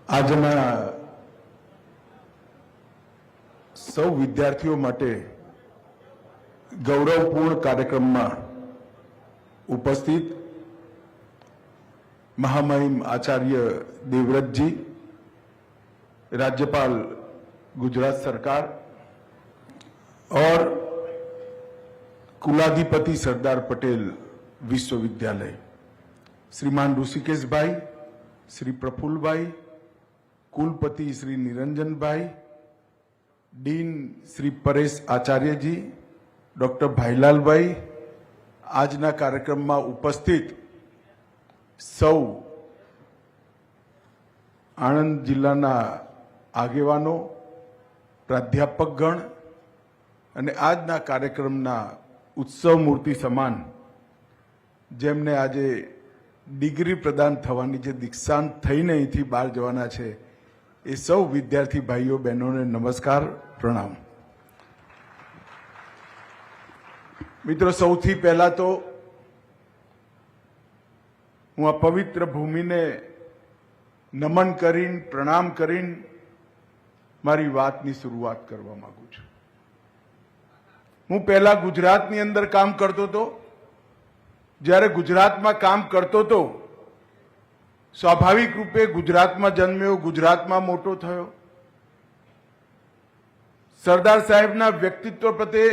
આજના સૌ વિદ્યાર્થીઓ માટે ગૌરવપૂર્ણ કાર્યક્રમમાં ઉપસ્થિત महामहिम आचार्य देवव्रत जी, राज्यपाल गुजरात सरकार और कुलाधिपति सरदार पटेल विश्वविद्यालय श्रीमान ऋषिकेश भाई, श्री प्रफुल्ल भाई, कुलपति श्री निरंजन भाई, डीन श्री परेश आचार्य जी, डॉक्टर भाईलाल भाई, आजना कार्यक्रम में उपस्थित सौ आणंद जिल्लाना आगेवानो, प्राध्यापकगण अने आजना कार्यक्रमना उत्सव मूर्ति समान जेमने आजे डिग्री प्रदान थवानी जे दीक्षांत थईने अहींथी बहार जवाना छे ए सौ विद्यार्थी भाईओ बहनोने नमस्कार, प्रणाम। मित्रों, सौथी पहला तो हूँ आ पवित्र भूमि ने नमन करीन प्रणाम करीन मारी वातनी शुरुआत करवा मांगू छूं। हूँ पहला गुजरातनी अंदर काम करतो तो, ज्यारे गुजरात में काम करतो तो स्वाभाविक रूपे गुजरात में जन्म्यो, गुजरात में मोटो थयो। सरदार साहेबना व्यक्तित्व प्रत्ये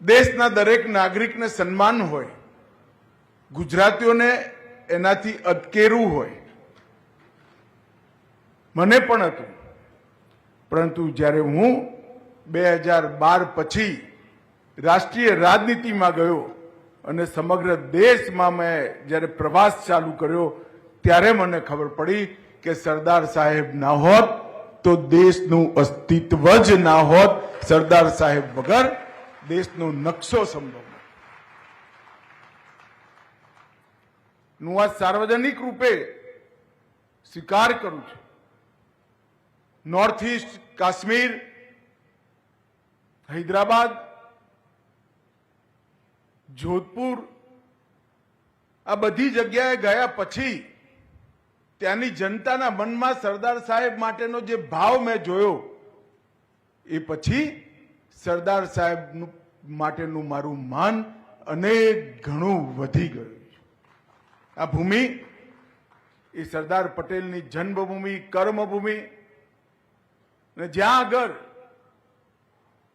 देशना दरेक नागरिक ने सन्मान होय, गुजरातीओने एनाथी अटकेरू होय। मने पण हतुं, परंतु ज्यारे हूँ 2012 पछी राष्ट्रीय राजनीति में गयो अने समग्र देश में मैं ज्यारे प्रवास चालू कर्यो त्यारे मने खबर पड़ी कि सरदार साहेब ना होत तो देशनु अस्तित्व ज ना होत। सरदार साहेब वगर देशनो नक्शो संभव नु आ सार्वजनिक रूपे स्वीकार करूं छुं। नॉर्थ ईस्ट काश्मीर, हैदराबाद, जोधपुर आ बधी जग्याए गया पछी त्यानी जनताना मनमा सरदार साहेब माटेनो जे भाव मैं जोयो ए पछी सरदार साहेब माटेनु मारू मान अनेक घणुं वधी गयुं। आ भूमि ए सरदार पटेलनी जन्मभूमि, कर्मभूमि ने ज्यां आगर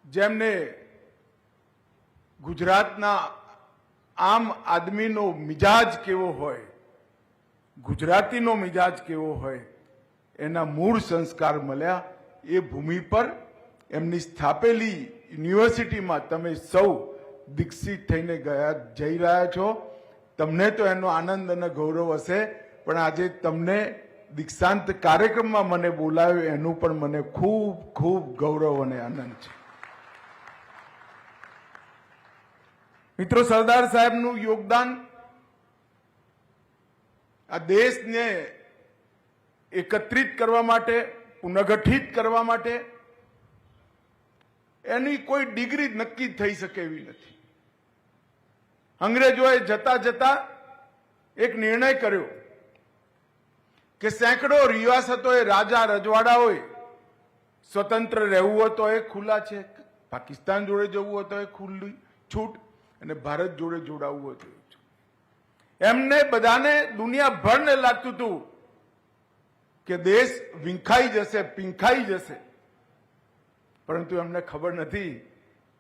जेमने गुजरातना आम आदमीनो मिजाज केवो होय, गुजरातीनो मिजाज केवो होय, एना मूळ संस्कार मळ्या ए भूमि पर एमनी स्थापेली यूनिवर्सिटी में तमे सौ दीक्षित थईने गया जई रह्या छो। तमने तो एनो आनंद अने गौरव हशे, पण आजे तमने दीक्षांत कार्यक्रम में मने बोलाव्यो एनु पण मने खूब खूब गौरव अने आनंद छे। मित्रों, सरदार साहेबनुं योगदान आ देशने एकत्रित करवा माटे, पुनर्गठित करवा माटे एनी कोई डिग्री नक्की थई शके एवी नथी। अंग्रेजोए जता जता एक निर्णय कर्यो कि सैकड़ों रियासतोए, राजा रजवाड़ाओए स्वतंत्र रहेवुं होय तो ए खुला छे, पाकिस्तान जोड़े जवुं होय तो ए खुल्ली छूट अने भारत जोड़े जोड़ावुं होय तो एमने बधाने दुनियाभरने लागतुं हतुं कि देश विंखाई जशे, पींखाई जशे, परंतु एमने खबर नथी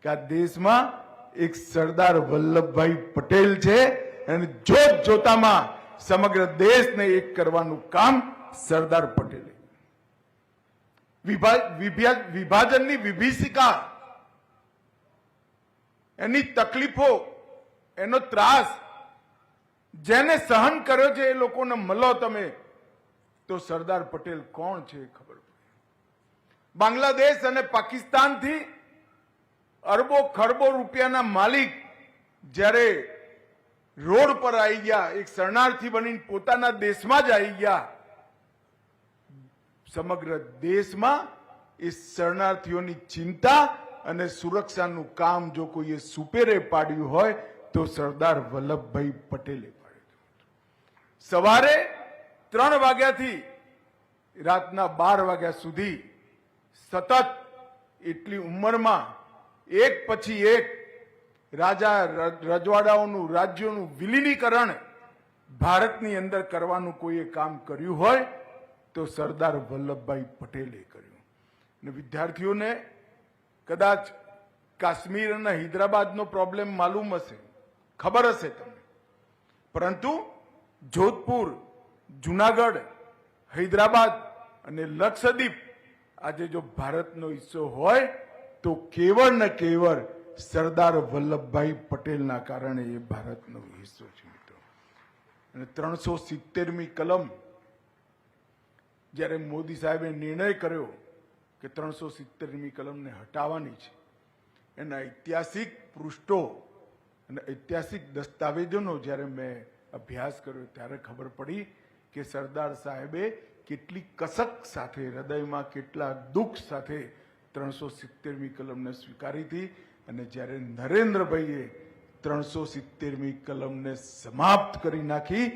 कि आ देशमां एक सरदार वल्लभभाई पटेल छे अने जोत जोतामां समग्र देशने एक करवानुं काम सरदार पटेले। विभाजननी विभीषिका, एनी तकलीफो, एनो त्रास जेने सहन कर्यो छे ए लोकोने मळो तमे तो सरदार पटेल कोण छे खबर पड़े। बांग्लादेश अने पाकिस्तान थी अरबो खरबो रुपयाना मालिक ज्यारे रोड पर आई गया, एक शरणार्थी बनी पोताना देश में ज आई गया, समग्र देश में इस शरणार्थीओनी चिंता अने सुरक्षानुं काम जो कोई सुपेरे पाड्युं होय तो सरदार वल्लभभाई पटेले पाड्युं। सवारे 3 वाग्याथी રાતના 12 વાગ્યા સુધી સતત એટલી ઉંમરમાં એક પછી એક રાજા રજવાડાઓનું રાજ્યોનું વિલીનીકરણ ભારતની અંદર કરવાનું કોઈએ કામ કર્યું હોય તો સરદાર વલ્લભભાઈ પટેલે કર્યું. અને વિદ્યાર્થીઓને કદાચ કાશ્મીર અને હૈદરાબાદનો પ્રોબ્લેમ માલુમ હશે, ખબર હશે તમને, પરંતુ જોધપુર, જુનાગઢ, હૈદરાબાદ અને લક્ષદ્વીપ આજે જો ભારતનો હિસ્સો હોય તો કેવળ ને કેવળ સરદાર વલ્લભભાઈ પટેલના કારણે એ ભારતનો હિસ્સો છે મિત્રો. અને 370મી કલમ જ્યારે મોદી સાહેબે નિર્ણય કર્યો કે 370મી કલમને હટાવવાની છે, એના ઐતિહાસિક પૃષ્ઠો અને ઐતિહાસિક દસ્તાવેજોનો જ્યારે મેં અભ્યાસ કર્યો ત્યારે ખબર પડી કે સરદાર સાહેબે કેટલી કસક સાથે, હૃદયમાં કેટલા દુઃખ સાથે 370મી કલમને સ્વીકારી હતી. અને જ્યારે નરેન્દ્રભાઈએ 370મી કલમને સમાપ્ત કરી નાખી,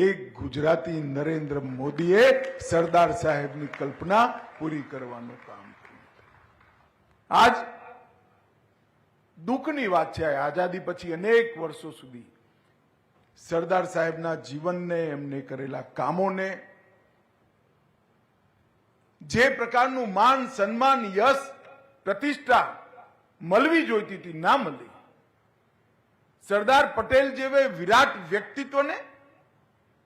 એક ગુજરાતી નરેન્દ્ર મોદીએ સરદાર સાહેબની કલ્પના પૂરી કરવાનું કામ કર્યું. આજ દુઃખની વાત છે, આઝાદી પછી અનેક વર્ષો સુધી સરદાર સાહેબના જીવનને, એમને કરેલા કામોને, જે પ્રકારનું માન, સન્માન, યશ, પ્રતિષ્ઠા મળવી જોઈતી હતી, ના મળી. સરદાર પટેલ જેવા વિરાટ વ્યક્તિત્વને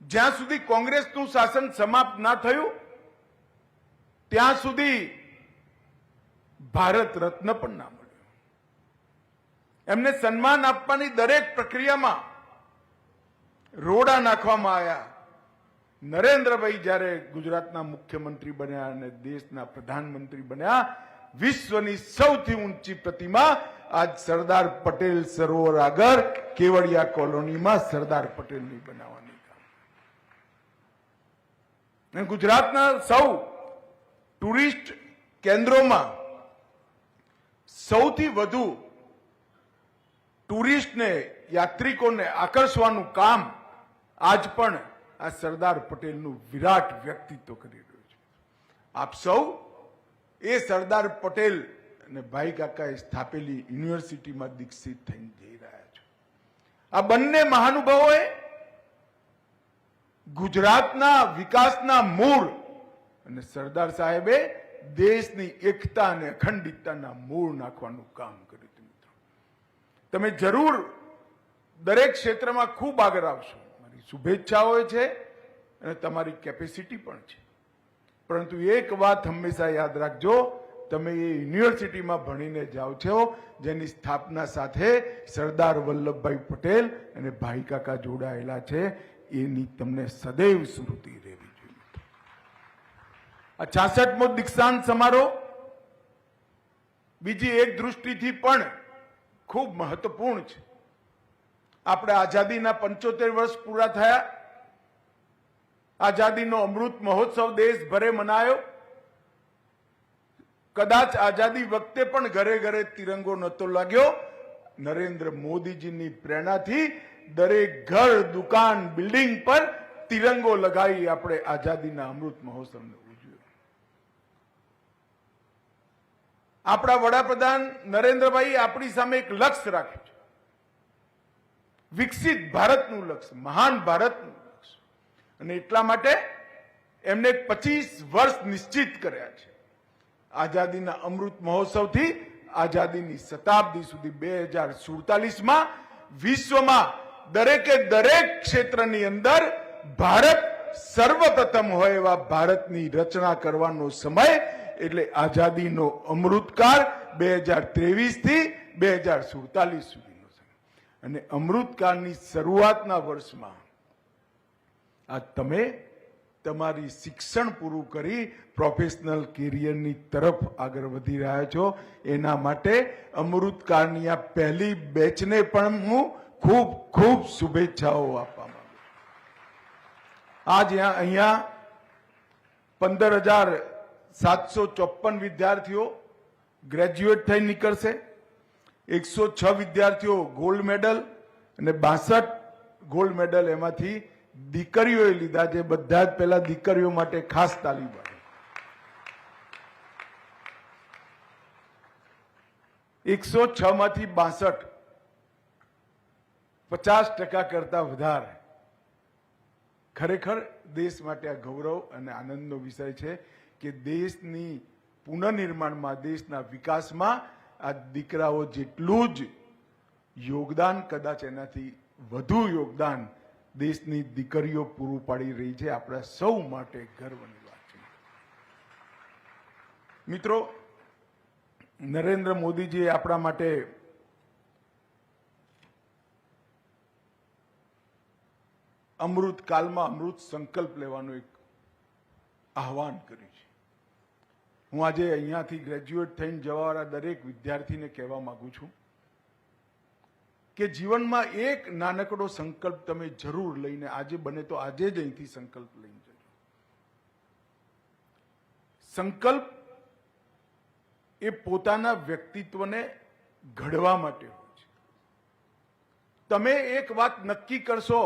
જ્યાં સુધી કોંગ્રેસનું શાસન સમાપ્ત ના થયું ત્યાં સુધી ભારત રત્ન પણ ના મળ્યું. એમને સન્માન આપવાની દરેક પ્રક્રિયામાં રોડા નાખવામાં આવ્યા. નરેન્દ્રભાઈ જ્યારે ગુજરાતના મુખ્યમંત્રી બન્યા અને દેશના પ્રધાનમંત્રી બન્યા, વિશ્વની સૌથી ઊંચી પ્રતિમા આજ સરદાર પટેલ સરોવર આગળ કેવડિયા કોલોનીમાં સરદાર પટેલની બનાવવાની કામ. ગુજરાતના સૌ ટુરિસ્ટ કેન્દ્રોમાં સૌથી વધુ ટુરિસ્ટને, યાત્રિકોને આકર્ષવાનું કામ આજ પણ આ સરદાર પટેલનું વિરાટ વ્યક્તિત્વ કરી રહ્યું છે. આપ સૌ એ સરદાર પટેલ અને ભાઈ કાકાએ સ્થાપેલી યુનિવર્સિટીમાં દીક્ષિત થઈને જઈ રહ્યા છો. આ બંને મહાનુભાવોએ ગુજરાતના વિકાસના મૂળ અને સરદાર સાહેબે દેશની એકતા અને અખંડિતતાના મૂળ નાખવાનું કામ કર્યું હતું. મિત્રો, તમે જરૂર દરેક ક્ષેત્રમાં ખૂબ આગળ આવશો, મારી શુભેચ્છાઓ છે અને તમારી કેપેસિટી પણ છે. પરંતુ એક વાત હંમેશા યાદ રાખજો, તમે એ યુનિવર્સિટીમાં ભણીને જાઓ છો જેની સ્થાપના સાથે સરદાર વલ્લભભાઈ પટેલ અને ભાઈ કાકા જોડાયેલા છે, એની તમને સદૈવ સ્મૃતિ રહેવી જોઈએ. આ 66મો દીક્ષાંત સમારોહ બીજી એક દૃષ્ટિથી પણ ખૂબ મહત્વપૂર્ણ છે. આપણે આઝાદીના 75 વર્ષ પૂરા થયા. આઝાદીનો અમૃત મહોત્સવ દેશભરે મનાયો. કદાચ આઝાદી વખતે પણ ઘરે ઘરે તિરંગો નહોતો લાગ્યો. નરેન્દ્ર મોદીજીની પ્રેરણાથી દરેક ઘર, દુકાન, બિલ્ડિંગ પર તિરંગો લગાવી આપણે આઝાદીના અમૃત મહોત્સવને ઉજવ્યો. આપણા વડાપ્રધાન નરેન્દ્રભાઈ આપણી સામે એક લક્ષ્ય રાખ્યું છે, વિકસિત ભારતનું લક્ષ્ય, મહાન ભારતનું લક્ષ્ય. અને એટલા માટે એમને 25 વર્ષ નિશ્ચિત કર્યા છે. આઝાદીના અમૃત મહોત્સવથી આઝાદીની શતાબ્દી સુધી 2047માં વિશ્વમાં દરેકે દરેક ક્ષેત્રની અંદર ભારત સર્વપ્રથમ હોય એવા ભારતની રચના કરવાનો સમય એટલે આઝાદીનો અમૃતકાળ 2023 થી 2047 સુધીનો સમય. અને અમૃતકાળની શરૂઆતના વર્ષમાં આ તમે તમારી શિક્ષણ પૂરું કરી પ્રોફેશનલ કેરિયરની તરફ આગળ વધી રહ્યા છો. એના માટે અમૃતકાળની આ પહેલી બેચને પણ હું ખૂબ ખૂબ શુભેચ્છાઓ આપવા માંગુ છું. આજ અહીંયા 15,754 વિદ્યાર્થીઓ ગ્રેજ્યુએટ થઈ નીકળશે. 106 વિદ્યાર્થીઓ ગોલ્ડ મેડલ અને 62 ગોલ્ડ મેડલ એમાંથી દીકરીઓએ લીધા છે. બધા જ પહેલા દીકરીઓ માટે ખાસ તાલી પાડો. 106 માંથી 62, 50% કરતા વધારે. ખરેખર દેશ માટે આ ગૌરવ અને આનંદનો વિષય છે કે દેશની પુનઃનિર્માણમાં, દેશના વિકાસમાં આ દીકરાઓ જેટલું જ યોગદાન, કદાચ એનાથી વધુ યોગદાન દેશની દીકરીઓ પૂરું પાડી રહી છે. આપણા સૌ માટે ગર્વની વાત છે. મિત્રો, નરેન્દ્ર મોદીજીએ આપણા માટે અમૃત કાલમાં અમૃત સંકલ્પ લેવાનું એક આહવાન કર્યું છે. હું આજે અહીંયાથી ગ્રેજ્યુએટ થઈને જવાવાળા દરેક વિદ્યાર્થીને કહેવા માંગુ છું કે જીવનમાં એક નાનકડો સંકલ્પ તમે જરૂર લઈને, આજે બને તો આજે જ અહીંથી સંકલ્પ લઈને જજો. સંકલ્પ એ પોતાના વ્યક્તિત્વને ઘડવા માટે હોય છે. તમે એક વાત નક્કી કરશો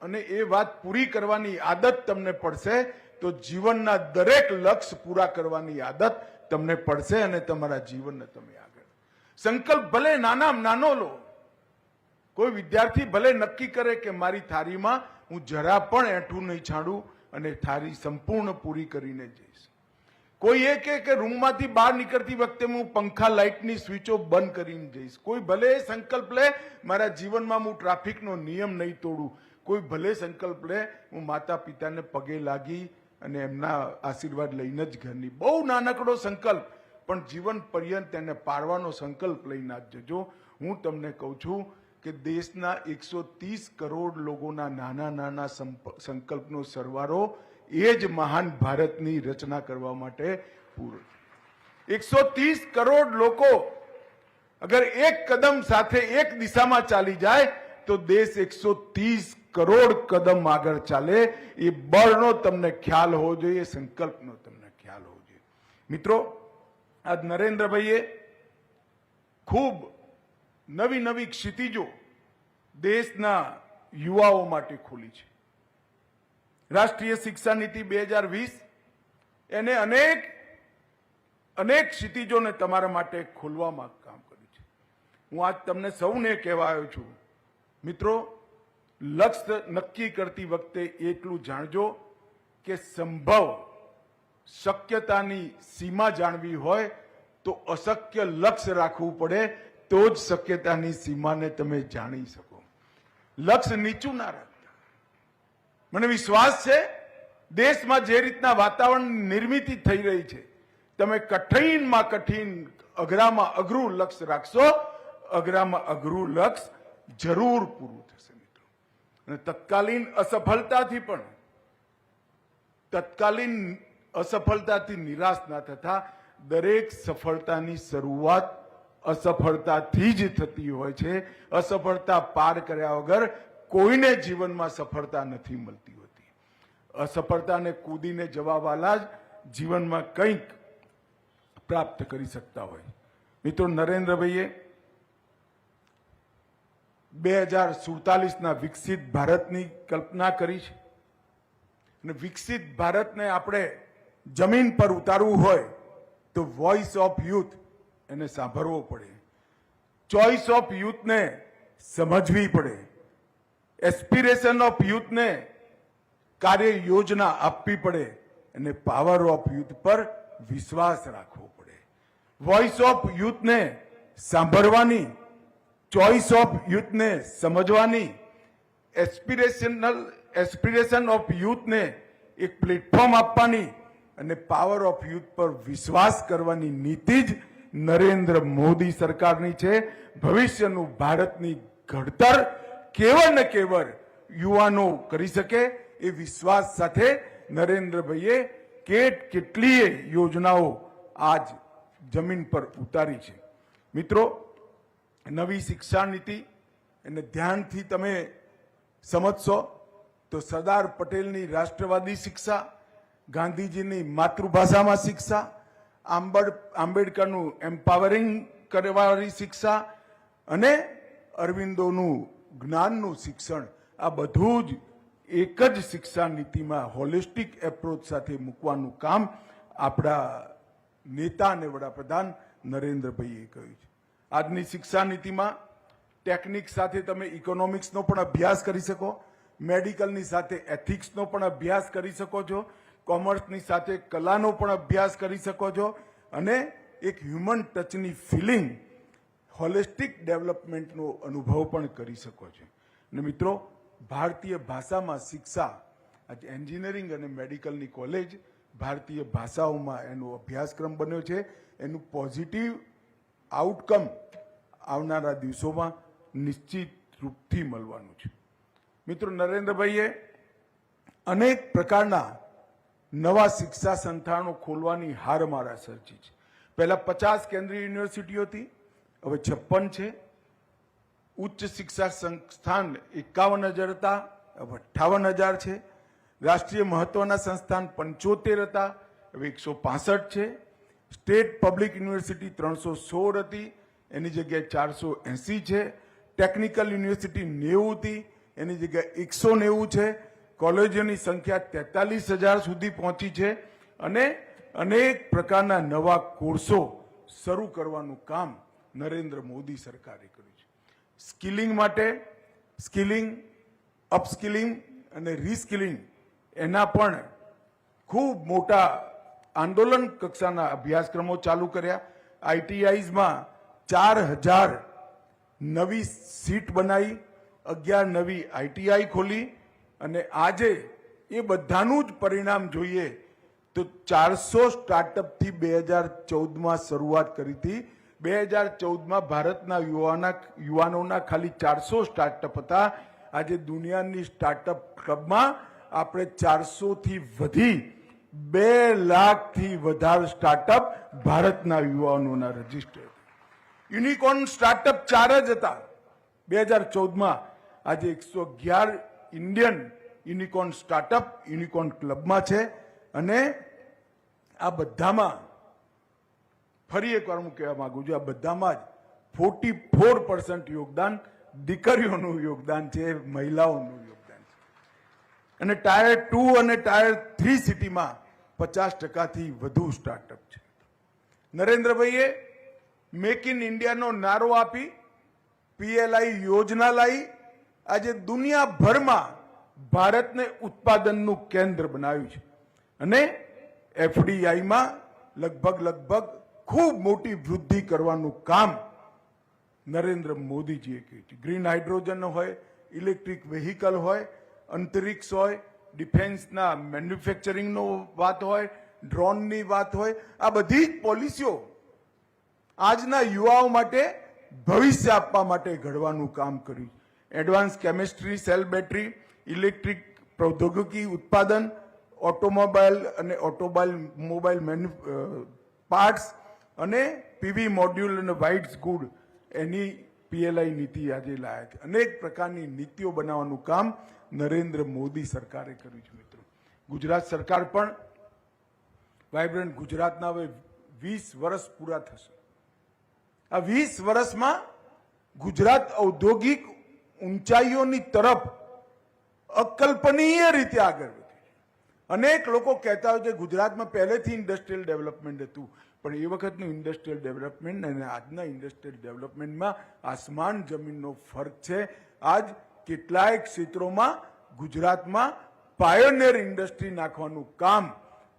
અને એ વાત પૂરી કરવાની આદત તમને પડશે તો જીવનના દરેક લક્ષ્ય પૂરા કરવાની આદત તમને પડશે અને તમારા જીવનને તમે આગળ. સંકલ્પ ભલે નાનામાં નાનો લો. કોઈ વિદ્યાર્થી ભલે નક્કી કરે કે મારી થાળીમાં હું જરા પણ એઠું નહીં છાડું અને થાળી સંપૂર્ણ પૂરી કરીને જઈશ. કોઈ એ કે રૂમમાંથી બહાર નીકળતી વખતે હું પંખા લાઇટની સ્વિચો બંધ કરીને જઈશ. કોઈ ભલે સંકલ્પ લે મારા જીવનમાં હું ટ્રાફિકનો નિયમ નહીં તોડું. કોઈ ભલે સંકલ્પ લે હું માતા પિતાને પગે લાગી અને એમના આશીર્વાદ લઈને જ ઘરની. બહુ નાનકડો સંકલ્પ, પણ જીવન પર્યંત તેને પાડવાનો સંકલ્પ લઈને જ જજો. હું તમને કહું છું કે દેશના 130 કરોડ લોકોના નાના નાના સંકલ્પનો સરવાળો એ જ મહાન ભારતની રચના કરવા માટે પૂરો. 130 કરોડ લોકો અગર એક કદમ સાથે એક દિશામાં ચાલી જાય તો દેશ 130 કરોડ કદમ આગળ ચાલે. એ બળનો તમને ખ્યાલ હોવો જોઈએ, સંકલ્પનો તમને ખ્યાલ હોવો જોઈએ. મિત્રો, આજ નરેન્દ્રભાઈએ ખૂબ નવી નવી ક્ષિતિજો દેશના યુવાઓ માટે ખોલી છે. રાષ્ટ્રીય શિક્ષા નીતિ 2020 એને અનેક ક્ષિતિજોને તમારા માટે ખોલવામાં કામ કર્યું છે. હું આજ તમને સૌને કહેવા આવ્યો છું, મિત્રો, લક્ષ્ય નક્કી કરતી વખતે એટલું જાણજો કે સંભવ શક્યતાની સીમા જાણવી હોય તો અશક્ય લક્ષ્ય રાખવું પડે, તો જ શક્યતાની સીમાને તમે જાણી શકો. લક્ષ્ય નીચું ના રાખતા. મને વિશ્વાસ છે દેશમાં જે રીતના વાતાવરણ નિર્મિત થઈ રહી છે, તમે કઠિનમાં કઠિન, અઘરામાં અઘરું લક્ષ્ય રાખશો, અઘરામાં અઘરું લક્ષ્ય જરૂર પૂરું થશે. મિત્રો, અને તત્કાલીન અસફળતાથી નિરાશ ના થતા. દરેક સફળતાની શરૂઆત અસફળતાથી જ થતી હોય છે. અસફળતા પાર કર્યા વગર કોઈને જીવનમાં સફળતા નથી મળતી હોતી. અસફળતાને કૂદીને જવાવાળા જ જીવનમાં કંઈક પ્રાપ્ત કરી શકતા હોય. મિત્રો, નરેન્દ્રભાઈએ 2047ના વિકસિત ભારતની કલ્પના કરી છે. અને વિકસિત ભારતને આપણે જમીન પર ઉતારવું હોય તો વોઇસ ઓફ યુથ એને સાંભળવો પડે, ચોઇસ ઓફ યુથને સમજવી પડે, એસ્પિરેશન ઓફ યુથને કાર્ય યોજના આપવી પડે અને પાવર ઓફ યુથ પર વિશ્વાસ રાખવો પડે. વોઇસ ઓફ યુથને સાંભળવાની, ચોઇસ ઓફ યુથને સમજવાની, એસ્પિરેશન ઓફ યુથને એક પ્લેટફોર્મ આપવાની અને પાવર ઓફ યુથ પર વિશ્વાસ કરવાની નીતિ જ નરેન્દ્ર મોદી સરકારની છે. ભવિષ્યનું ભારતની ઘડતર કેવળ ને કેવળ યુવાનો કરી શકે એ વિશ્વાસ સાથે નરેન્દ્રભાઈએ કેટલીય યોજનાઓ આજ જમીન પર ઉતારી છે. મિત્રો, નવી શિક્ષા નીતિ એને ધ્યાનથી તમે સમજશો તો સરદાર પટેલની રાષ્ટ્રવાદી શિક્ષા, ગાંધીજીની માતૃભાષામાં શિક્ષા, આંબેડકરનું એમ્પાવરિંગ કરવાવાળી શિક્ષા અને અરવિંદોનું જ્ઞાનનું શિક્ષણ, આ બધું જ એક જ શિક્ષા નીતિમાં હોલિસ્ટિક એપ્રોચ સાથે મૂકવાનું કામ આપણા નેતા અને વડાપ્રધાન નરેન્દ્રભાઈએ કર્યું છે. આજની શિક્ષા નીતિમાં ટેકનિક સાથે તમે ઇકોનોમિક્સનો પણ અભ્યાસ કરી શકો, મેડિકલની સાથે એથિક્સનો પણ અભ્યાસ કરી શકો છો, કોમર્સની સાથે કલાનો પણ અભ્યાસ કરી શકો છો અને એક હ્યુમન ટચની ફિલિંગ, હોલિસ્ટિક ડેવલપમેન્ટનો અનુભવ પણ કરી શકો છો. અને મિત્રો, ભારતીય ભાષામાં શિક્ષા, આજે એન્જિનિયરિંગ અને મેડિકલની કોલેજ ભારતીય ભાષાઓમાં એનો અભ્યાસક્રમ બન્યો છે. એનું પોઝિટિવ આઉટકમ આવનારા દિવસોમાં નિશ્ચિત રૂપથી મળવાનું છે. મિત્રો, નરેન્દ્રભાઈએ અનેક પ્રકારના નવા શિક્ષા સંસ્થાનો ખોલવાની હારમાળા સર્જી છે. પહેલા 50 કેન્દ્રીય યુનિવર્સિટીઓ હતી, હવે 56 છે. ઉચ્ચ શિક્ષા સંસ્થાન 51,000 હતા, હવે 58,000 છે. રાષ્ટ્રીય મહત્વના સંસ્થાન 75 હતા, હવે 165 છે. સ્ટેટ પબ્લિક યુનિવર્સિટી 316 હતી, એની જગ્યાએ 480 છે. ટેકનિકલ યુનિવર્સિટી 90 હતી, એની જગ્યાએ 190 છે. કોલેજોની સંખ્યા 43,000 સુધી પહોંચી છે અને અનેક પ્રકારના નવા કોર્સો શરૂ કરવાનું કામ નરેન્દ્ર મોદી સરકારે કર્યું છે. સ્કિલિંગ માટે સ્કિલિંગ, અપસ્કિલિંગ અને રીસ્કિલિંગ એના પણ ખૂબ મોટા આંદોલન કક્ષાના અભ્યાસક્રમો ચાલુ કર્યા. આઈટીઆઈઝમાં 4,000 નવી સીટ બનાવી, 11 નવી આઈટીઆઈ ખોલી અને આજે એ બધાનું જ પરિણામ જોઈએ તો 400 સ્ટાર્ટઅપથી 2014માં શરૂઆત કરી હતી. 2014માં ભારતના યુવાનોના ખાલી 400 સ્ટાર્ટઅપ હતા. આજે દુનિયાની સ્ટાર્ટઅપ ક્લબમાં આપણે 400થી વધી 2 લાખથી વધારે સ્ટાર્ટઅપ ભારતના યુવાનોના રજીસ્ટર. યુનિકોર્ન સ્ટાર્ટઅપ 4 જ હતા 2014માં. આજે 111 ઇન્ડિયન યુનિકોર્ન સ્ટાર્ટઅપ યુનિકોર્ન ક્લબમાં છે અને આ બધામાં ફરી એકવાર હું કહેવા માંગુ છું, આ બધામાં જ 44% યોગદાન દીકરીઓનું યોગદાન છે, મહિલાઓનું યોગદાન છે. અને ટાયર 2 અને ટાયર 3 સિટીમાં 50%થી વધુ સ્ટાર્ટઅપ છે. નરેન્દ્રભાઈએ મેક ઇન ઇન્ડિયાનો નારો આપી, પીએલઆઈ યોજના લાવી, આજે દુનિયાભરમાં ભારતને ઉત્પાદનનું કેન્દ્ર બનાવ્યું છે અને એફડીઆઈમાં લગભગ ખૂબ મોટી વૃદ્ધિ કરવાનું કામ નરેન્દ્ર મોદીજીએ કર્યું છે. ગ્રીન હાઇડ્રોજન હોય, ઇલેક્ટ્રિક વેહિકલ હોય, અંતરિક્ષ હોય, ડિફેન્સના મેન્યુફેક્ચરિંગનો વાત હોય, ડ્રોનની વાત હોય, આ બધી જ પોલિસીઓ આજના યુવાઓ માટે ભવિષ્ય આપવા માટે ઘડવાનું કામ કર્યું. Advance chemistry, cell battery, electric પ્રૌદ્યોગિકી ઉત્પાદન, ઓટોમોબાઈલ અને મોબાઈલ પાર્ટ્સ અને પીવી મોડ્યુલ અને વ્હાઇટ્સ ગુડ, એની પીએલઆઈ નીતિ આજે લાયા છે. અનેક પ્રકારની નીતિઓ બનાવવાનું કામ નરેન્દ્ર મોદી સરકારે કર્યું છે. મિત્રો, ગુજરાત સરકાર પણ વાઇબ્રન્ટ ગુજરાતના હવે 20 વર્ષ પૂરા થશે. આ 20 વર્ષમાં ગુજરાત ઔદ્યોગિક ઊંચાઈઓની તરફ અકલ્પનીય રીતે આગળ વધ્યું છે. અનેક લોકો કહેતા હોય છે ગુજરાતમાં પહેલેથી ઇન્ડસ્ટ્રીયલ ડેવલપમેન્ટ હતું, પણ એ વખતનું ઇન્ડસ્ટ્રીયલ ડેવલપમેન્ટ અને આજના ઇન્ડસ્ટ્રીયલ ડેવલપમેન્ટમાં આસમાન જમીનનો ફરક છે. આજ કેટલાય ક્ષેત્રોમાં ગુજરાતમાં પાયોનિયર ઇન્ડસ્ટ્રી નાખવાનું કામ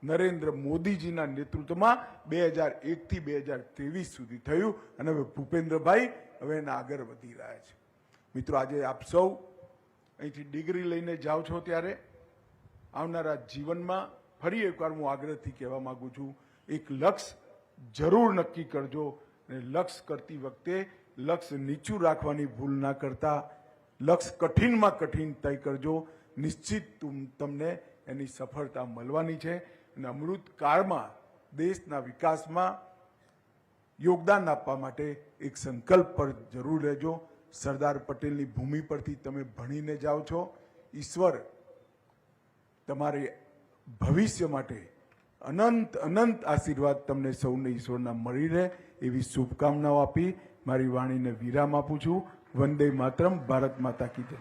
નરેન્દ્ર મોદીજીના નેતૃત્વમાં 2001થી 2023 સુધી થયું અને હવે ભૂપેન્દ્રભાઈ હવે એના આગળ વધી રહ્યા છે. મિત્રો, આજે આપ સૌ અહીંથી ડિગ્રી લઈને જાઓ છો ત્યારે આવનારા જીવનમાં ફરી એકવાર હું આગ્રહથી કહેવા માંગુ છું, એક લક્ષ્ય જરૂર નક્કી કરજો અને લક્ષ્ય કરતી વખતે લક્ષ્ય નીચું રાખવાની ભૂલ ના કરતા લક્ષ્ય કઠિનમાં કઠિન તય કરજો. નિશ્ચિત તમને એની સફળતા મળવાની છે અને અમૃત કાળમાં દેશના વિકાસમાં યોગદાન આપવા માટે એક સંકલ્પ પર જરૂર રહેજો. સરદાર પટેલની ભૂમિ પરથી તમે ભણીને જાઓ છો. ઈશ્વર તમારે ભવિષ્ય માટે અનંત આશીર્વાદ તમને સૌને ઈશ્વરના મળી રહે એવી શુભકામનાઓ આપી મારી વાણીને વિરામ આપું છું. વંદે માતરમ. ભારત માતા કી જય.